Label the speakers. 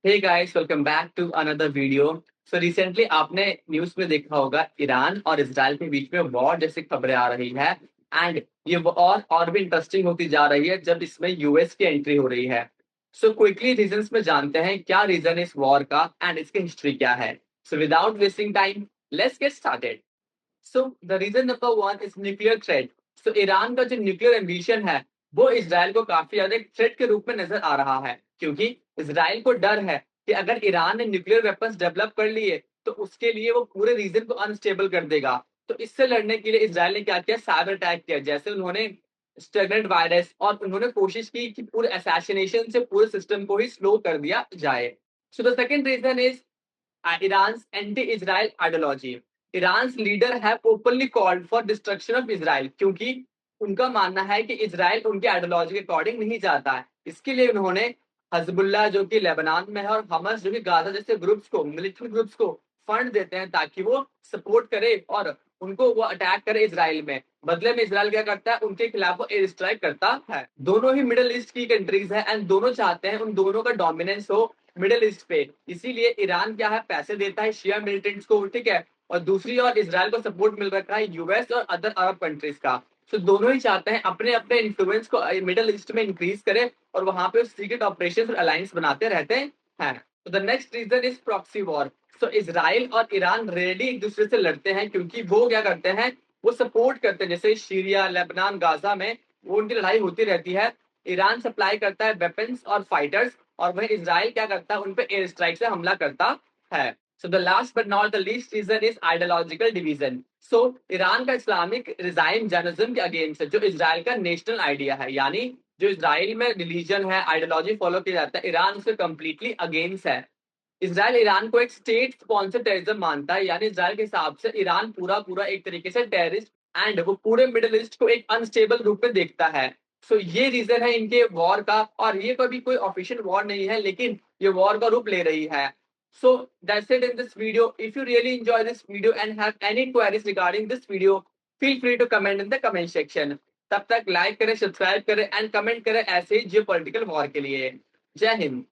Speaker 1: Hey guys, welcome back to another video. So recently आपने news में देखा होगा, ईरान और इजराइल के बीच में वॉर जैसी खबरें आ रही है। एंड ये और भी इंटरेस्टिंग होती जा रही है जब इसमें यूएस की एंट्री हो रही है। सो क्विकली रीजंस में जानते हैं क्या रीजन है इस वॉर का एंड इसकी हिस्ट्री क्या है। So without wasting time, let's get started. So the reason number one is nuclear threat. So Iran का जो न्यूक्लियर एम्बिशन है वो इसराइल को काफी ज्यादा एक थ्रेट के रूप में नजर आ रहा है, क्योंकि इसराइल को डर है कि अगर ईरान ने न्यूक्लियर वेपन्स डेवलप कर लिए तो उसके लिए वो पूरे रीजन को अनस्टेबल कर देगा। तो इससे लड़ने के लिए इसराइल ने क्या किया, साइबर अटैक किया। जैसे उन्होंने स्टेगनेंट वायरस, और उन्होंने कोशिश की कि पूरे असैसिनेशन से पूरे सिस्टम को ही स्लो कर दिया जाए। So the second reason is Iran's anti-Israel ideology. Iran's leader have openly called for destruction of Israel, क्योंकि उनका मानना है कि इसराइल उनके आइडियोलॉजी के अकॉर्डिंग नहीं जाता है। इसके लिए उन्होंने हजबुल्ला जो कि लेबनान में है और हमस जो कि गाजा जैसे ग्रुप्स को, मिलिट्री ग्रुप्स को फंड देते हैं ताकि वो सपोर्ट करे और उनको वो अटैक करे इसराइल में। बदले में इसराइल क्या करता है, उनके खिलाफ वो एयर स्ट्राइक करता है। दोनों ही मिडिल ईस्ट की कंट्रीज है एंड दोनों चाहते हैं उन दोनों का डोमिनेंस हो मिडिल ईस्ट पे। इसीलिए ईरान क्या है, पैसे देता है शिया मिलिटेंट्स को, ठीक है, और दूसरी ओर इसराइल को सपोर्ट मिल रखा है यूएस और अदर अरब कंट्रीज का। तो दोनों ही चाहते हैं अपने अपने इन्फ्लुएंस को मिडिल ईस्ट में इंक्रीज करें और वहां पे सीक्रेट ऑपरेशन और अलायंस बनाते रहते हैं। तो the next reason is proxy war. So Israel और ईरान रेडी एक दूसरे से लड़ते हैं, क्योंकि वो क्या करते हैं, वो सपोर्ट करते हैं। जैसे सीरिया, लेबनान, गाजा में वो उनकी लड़ाई होती रहती है। ईरान सप्लाई करता है वेपन्स और फाइटर्स, और वही इसराइल क्या करता है, उन पे एयर स्ट्राइक से हमला करता है। So the last but not the least reason is ideological division. So Iran का इस्लामिक रिजाइम जर्नलिज्म के अगेंस्ट है, जो इसराइल का नेशनल आइडिया है। यानी जो इसराइल में रिलीजन है, आइडियोलॉजी फॉलो किया जाता है, ईरान उसके कंप्लीटली अगेंस्ट है। इसराइल ईरान को एक स्टेट स्पॉन्सर टेररिज्म मानता है, यानी इसराइल के हिसाब से ईरान पूरा पूरा एक तरीके से टेररिस्ट, एंड वो पूरे मिडिल ईस्ट को एक अनस्टेबल रूप में देखता है। सो ये रीजन है इनके वॉर का, और ये कभी कोई ऑफिशियल वॉर नहीं है, लेकिन ये वॉर का रूप ले रही है। So that's it in this video. If you really enjoy this video and have any queries regarding this video, feel free to comment in the comment section. तब तक लाइक करें, सब्सक्राइब करें एंड कमेंट करें ऐसे ही जियो political war के लिए। जय हिंद।